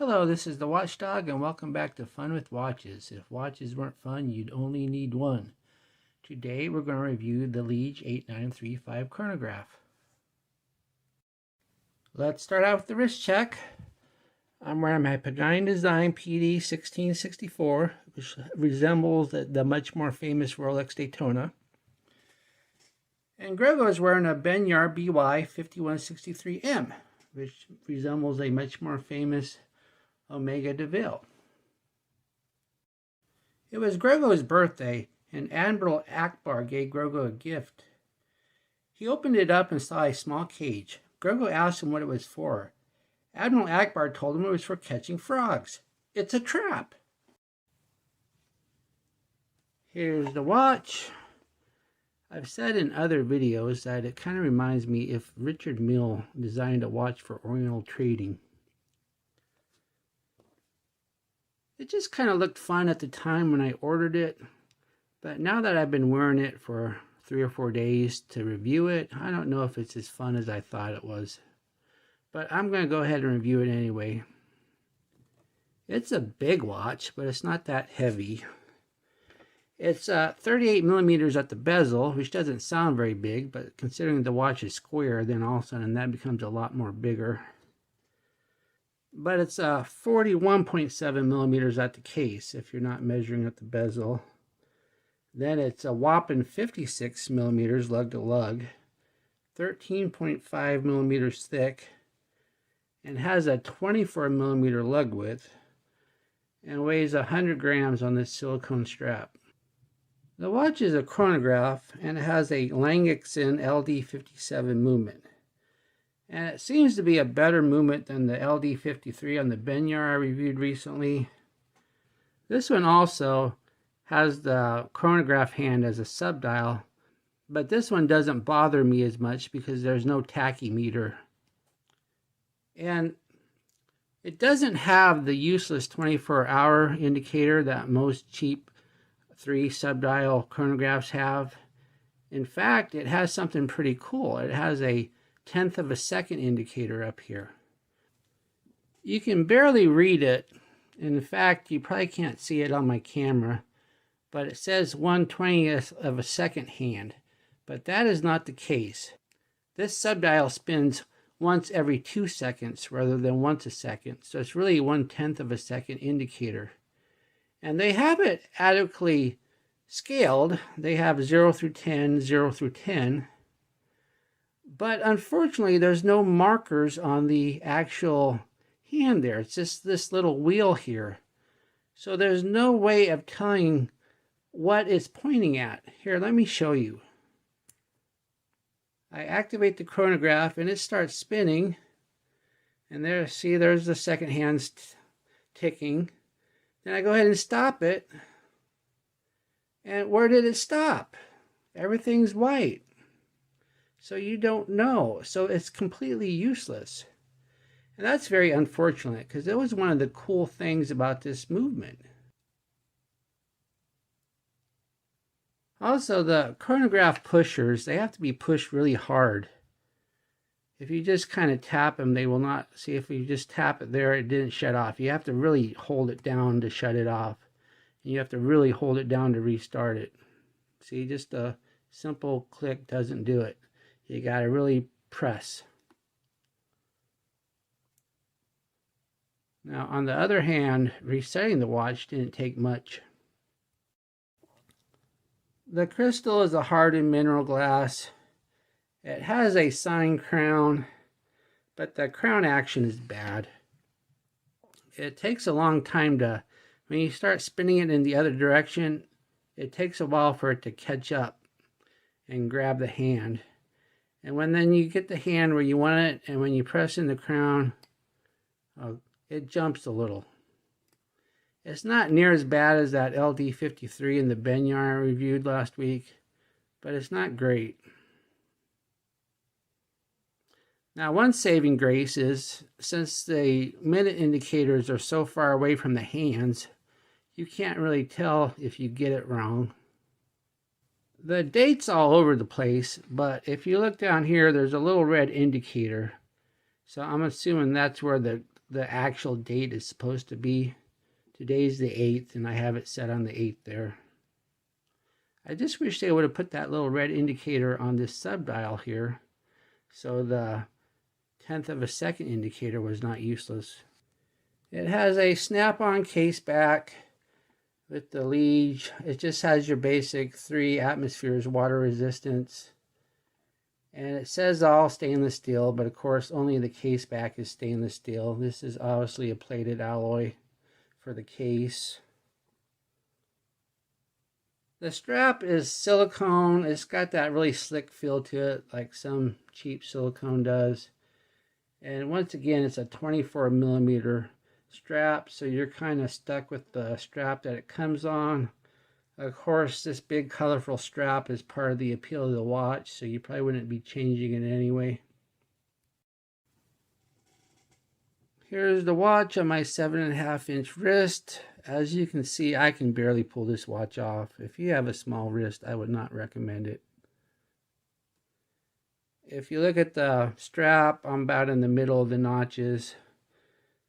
Hello, this is the Watchdog, and welcome back to Fun with Watches. If watches weren't fun, you'd only need one. Today we're going to review the Lige 8935 chronograph. Let's start out with the wrist check. I'm wearing my Pagani Design PD 1664, which resembles the much more famous Rolex Daytona. And Grego is wearing a Benyar BY 5163M, which resembles a much more famous Omega DeVille. It was Grego's birthday, and Admiral Akbar gave Grego a gift. He opened it up and saw a small cage. Grego asked him what it was for. Admiral Akbar told him it was for catching frogs. It's a trap. Here's the watch. I've said in other videos that it kind of reminds me if Richard Mille designed a watch for Oriental trading. It just kind of looked fun at the time when I ordered it, but now that I've been wearing it for 3 or 4 days to review it, I don't know if it's as fun as I thought it was. But I'm going to go ahead and review it anyway. It's a big watch, but it's not that heavy. It's 38 millimeters at the bezel, which doesn't sound very big, but considering the watch is square, then all of a sudden that becomes a lot more bigger. But it's 41.7 millimeters at the case if you're not measuring at the bezel. Then it's a whopping 56 millimeters lug to lug, 13.5 millimeters thick, and has a 24 millimeter lug width, and weighs 100 grams on this silicone strap. The watch is a chronograph, and it has a Langeckson LD57 movement. And it seems to be a better movement than the LD53 on the Benyar I reviewed recently. This one also has the chronograph hand as a subdial, but this one doesn't bother me as much because there's no tachymeter. And it doesn't have the useless 24-hour indicator that most cheap 3 subdial chronographs have. In fact, it has something pretty cool. It has a 1/10 of a second indicator up here. You can barely read it. In fact, you probably can't see it on my camera, but it says 1/20th of a second hand, but that is not the case. This subdial spins once every 2 seconds rather than once a second, so it's really 1/10 of a second indicator. And they have it adequately scaled. They have 0 through 10, 0 through 10. But unfortunately, there's no markers on the actual hand there. It's just this little wheel here. So there's no way of telling what it's pointing at. Here, let me show you. I activate the chronograph and it starts spinning. And there, see, there's the second hand ticking. Then I go ahead and stop it. And where did it stop? Everything's white. So you don't know. So it's completely useless. And that's very unfortunate because it was one of the cool things about this movement. Also, the chronograph pushers, they have to be pushed really hard. If you just kind of tap them, they will not. See, if you just tap it there, it didn't shut off. You have to really hold it down to shut it off. And you have to really hold it down to restart it. See, just a simple click doesn't do it. You got to really press. Now, on the other hand, resetting the watch didn't take much. The crystal is a hardened mineral glass. It has a sign crown, but the crown action is bad. It takes a long time to, when you start spinning it in the other direction, it takes a while for it to catch up and grab the hand. And when then you get the hand where you want it, and when you press in the crown, it jumps a little. It's not near as bad as that LD53 in the Benyar I reviewed last week, but it's not great. Now, one saving grace is, since the minute indicators are so far away from the hands, you can't really tell if you get it wrong. The date's all over the place, but if you look down here, there's a little red indicator. So I'm assuming that's where the the actual date is supposed to be. Today's the 8th, and I have it set on the 8th there. I just wish they would have put that little red indicator on this sub-dial here, so the 1/10 of a second indicator was not useless. It has a snap-on case back with the Lige. It just has your basic 3 atmospheres water resistance. And it says all stainless steel, but of course only the case back is stainless steel. This is obviously a plated alloy for the case. The strap is silicone. It's got that really slick feel to it, like some cheap silicone does. And once again, it's a 24mm strap, so you're kind of stuck with the strap that it comes on. Of course, this big colorful strap is part of the appeal of the watch, so you probably wouldn't be changing it anyway. Here's the watch on my 7.5-inch wrist. As you can see, I can barely pull this watch off. If you have a small wrist, I would not recommend it. If you look at the strap, I'm about in the middle of the notches.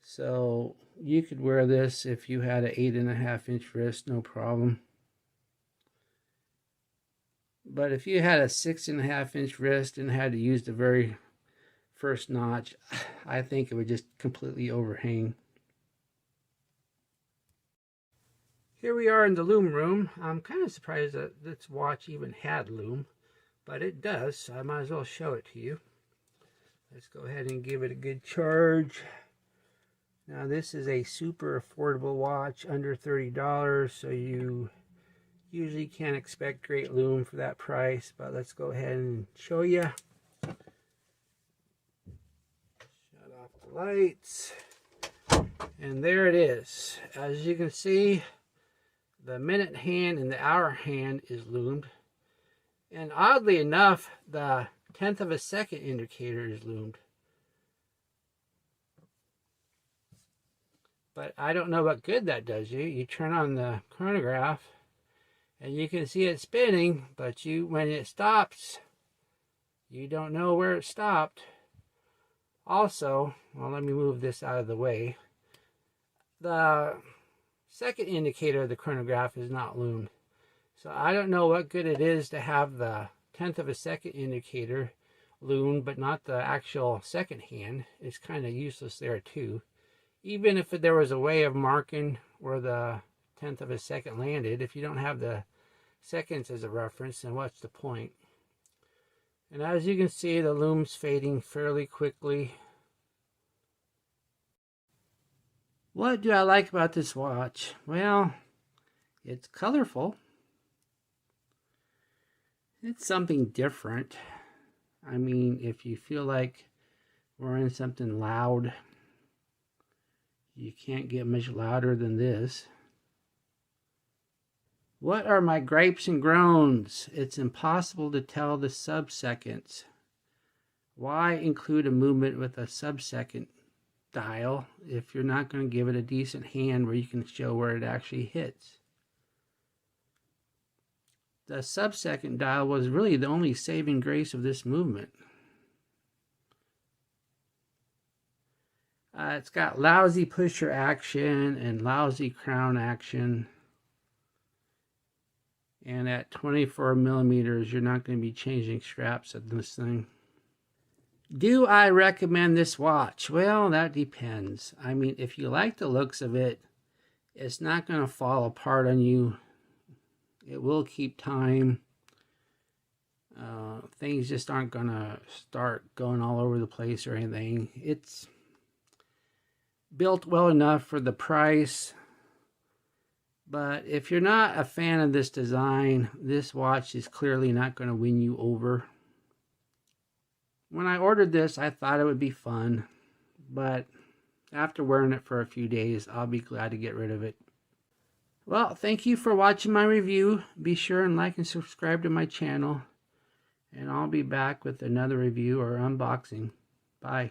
So you could wear this if you had an 8.5-inch wrist, no problem. But if you had a 6.5-inch wrist and had to use the very first notch, I think it would just completely overhang. Here we are in the Lume room. I'm kind of surprised that this watch even had Lume, but it does, so I might as well show it to you. Let's go ahead and give it a good charge. Now this is a super affordable watch, under $30, so you usually can't expect great Lume for that price, but let's go ahead and show you. Shut off the lights. And there it is. As you can see, the minute hand and the hour hand is loomed. And oddly enough, the 1/10 of a second indicator is loomed. But I don't know what good that does you. You turn on the chronograph and you can see it spinning, but when it stops, you don't know where it stopped. Also, well, let me move this out of the way. The second indicator of the chronograph is not loomed. So I don't know what good it is to have the 1/10 of a second indicator loomed, but not the actual second hand. It's kind of useless there too. Even if there was a way of marking where the 1/10 of a second landed, if you don't have the seconds as a reference, then what's the point? And as you can see, the lume's fading fairly quickly. What do I like about this watch? Well, it's colorful. It's something different. I mean, if you feel like wearing something loud, you can't get much louder than this. What are my gripes and groans? It's impossible to tell the sub-seconds. Why include a movement with a sub-second dial if you're not going to give it a decent hand where you can show where it actually hits? The sub-second dial was really the only saving grace of this movement. It's got lousy pusher action and lousy crown action. And at 24mm, you're not going to be changing straps at this thing. Do I recommend this watch? Well, that depends. I mean, if you like the looks of it, it's not going to fall apart on you. It will keep time. Things just aren't going to start going all over the place or anything. It's built well enough for the price. But if you're not a fan of this design, this watch is clearly not going to win you over. When I ordered this, I thought it would be fun. But after wearing it for a few days, I'll be glad to get rid of it. Well, thank you for watching my review. Be sure and like and subscribe to my channel. And I'll be back with another review or unboxing. Bye.